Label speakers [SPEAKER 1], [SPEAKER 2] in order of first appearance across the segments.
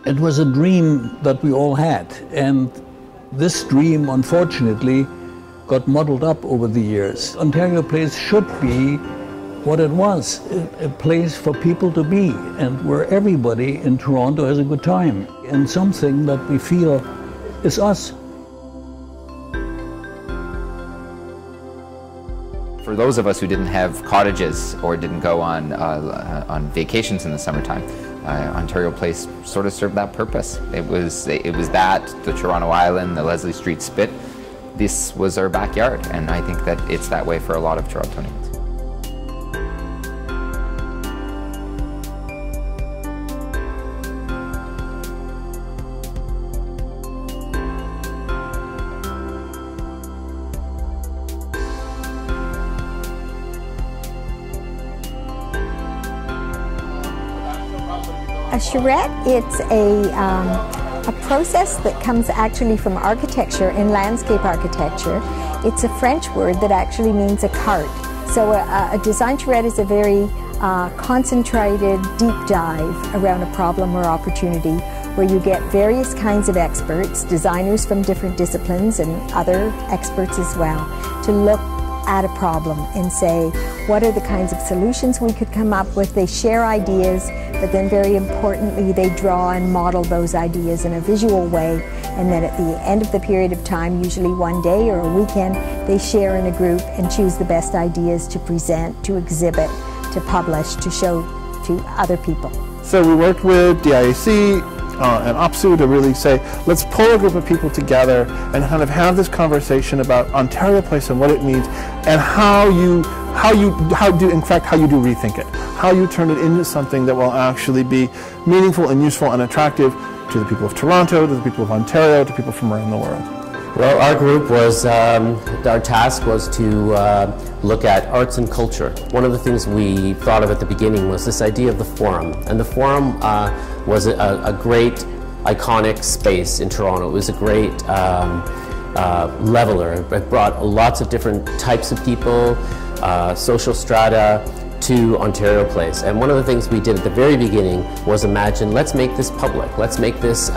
[SPEAKER 1] It was a dream that we all had, and this dream, unfortunately, got muddled up over the years. Ontario Place should be what it was, a place for people to be, and where everybody in Toronto has a good time, and something that we feel is us.
[SPEAKER 2] For those of us who didn't have cottages or didn't go on vacations in the summertime, Ontario Place sort of served that purpose. It was that, the Toronto Island, the Leslie Street Spit. This was our backyard, and I think that it's that way for a lot of Torontonians.
[SPEAKER 3] A charrette, it's a process that comes actually from architecture and landscape architecture. It's a French word that actually means a cart. So a design charrette is a very concentrated deep dive around a problem or opportunity where you get various kinds of experts, designers from different disciplines and other experts as well, to look at a problem and say, what are the kinds of solutions we could come up with? They share ideas, but then very importantly, they draw and model those ideas in a visual way, and then at the end of the period of time, usually one day or a weekend, they share in a group and choose the best ideas to present, to exhibit, to publish, to show to other people.
[SPEAKER 4] So we worked with DIAC and OPSEU to really say, let's pull a group of people together and kind of have this conversation about Ontario Place and what it means, and how you do rethink it, how you turn it into something that will actually be meaningful and useful and attractive to the people of Toronto, to the people of Ontario, to people from around the world.
[SPEAKER 5] Well, our group was, our task was to look at arts and culture. One of the things we thought of at the beginning was this idea of the Forum. And the Forum was a great iconic space in Toronto. It was a great leveler. It brought lots of different types of people, social strata, to Ontario Place. And one of the things we did at the very beginning was imagine, let's make this public, let's make this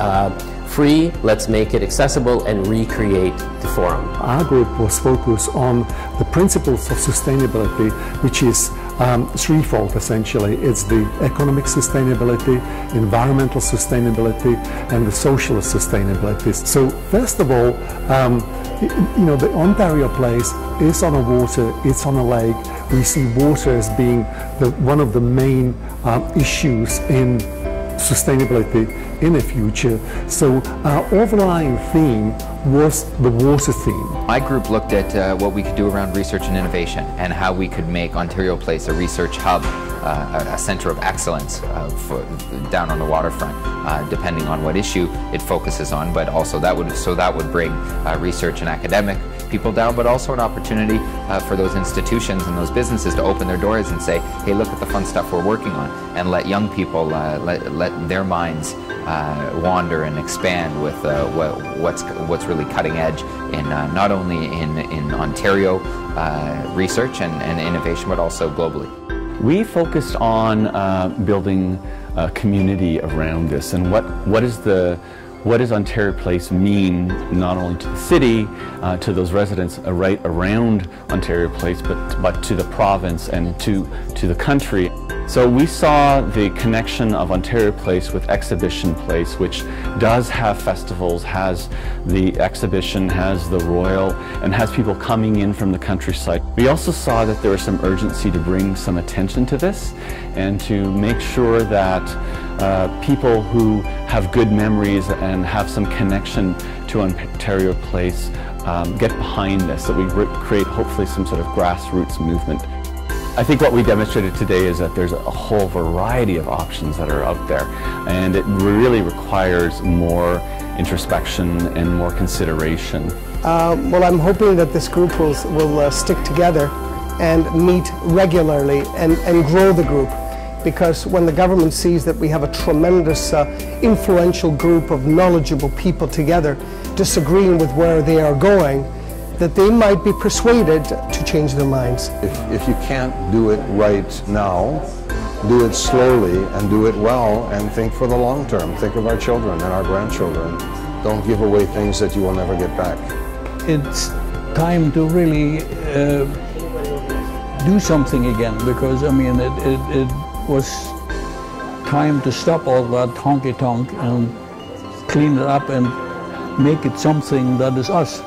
[SPEAKER 5] free, let's make it accessible and recreate the Forum.
[SPEAKER 6] Our group was focused on the principles of sustainability, which is threefold essentially. It's the economic sustainability, environmental sustainability, and the social sustainability. So first of all, you know, the Ontario Place is on a water, it's on a lake. We see water as being one of the main issues in sustainability in the future. So our overlying theme was the water theme.
[SPEAKER 2] My group looked at what we could do around research and innovation, and how we could make Ontario Place a research hub, a center of excellence down on the waterfront, depending on what issue it focuses on. But also that would bring research and academic people down, but also an opportunity for those institutions and those businesses to open their doors and say, hey, look at the fun stuff we're working on, and let young people let their minds wander and expand with what's really cutting edge in not only in Ontario research and innovation, but also globally.
[SPEAKER 7] We focused on building a community around this, and what does Ontario Place mean not only to the city, to those residents right around Ontario Place, but to the province and to the country. So we saw the connection of Ontario Place with Exhibition Place, which does have festivals, has the exhibition, has the Royal, and has people coming in from the countryside. We also saw that there was some urgency to bring some attention to this and to make sure that people who have good memories and have some connection to Ontario Place get behind this, that we create hopefully some sort of grassroots movement. I think what we demonstrated today is that there's a whole variety of options that are out there, and it really requires more introspection and more consideration.
[SPEAKER 8] Well, I'm hoping that this group will stick together and meet regularly and grow the group, because when the government sees that we have a tremendous influential group of knowledgeable people together disagreeing with where they are going, that they might be persuaded to change their minds.
[SPEAKER 9] If you can't do it right now, do it slowly and do it well, and think for the long term. Think of our children and our grandchildren. Don't give away things that you will never get back.
[SPEAKER 1] It's time to really do something again, because I mean it was time to stop all that honky-tonk and clean it up and make it something that is us.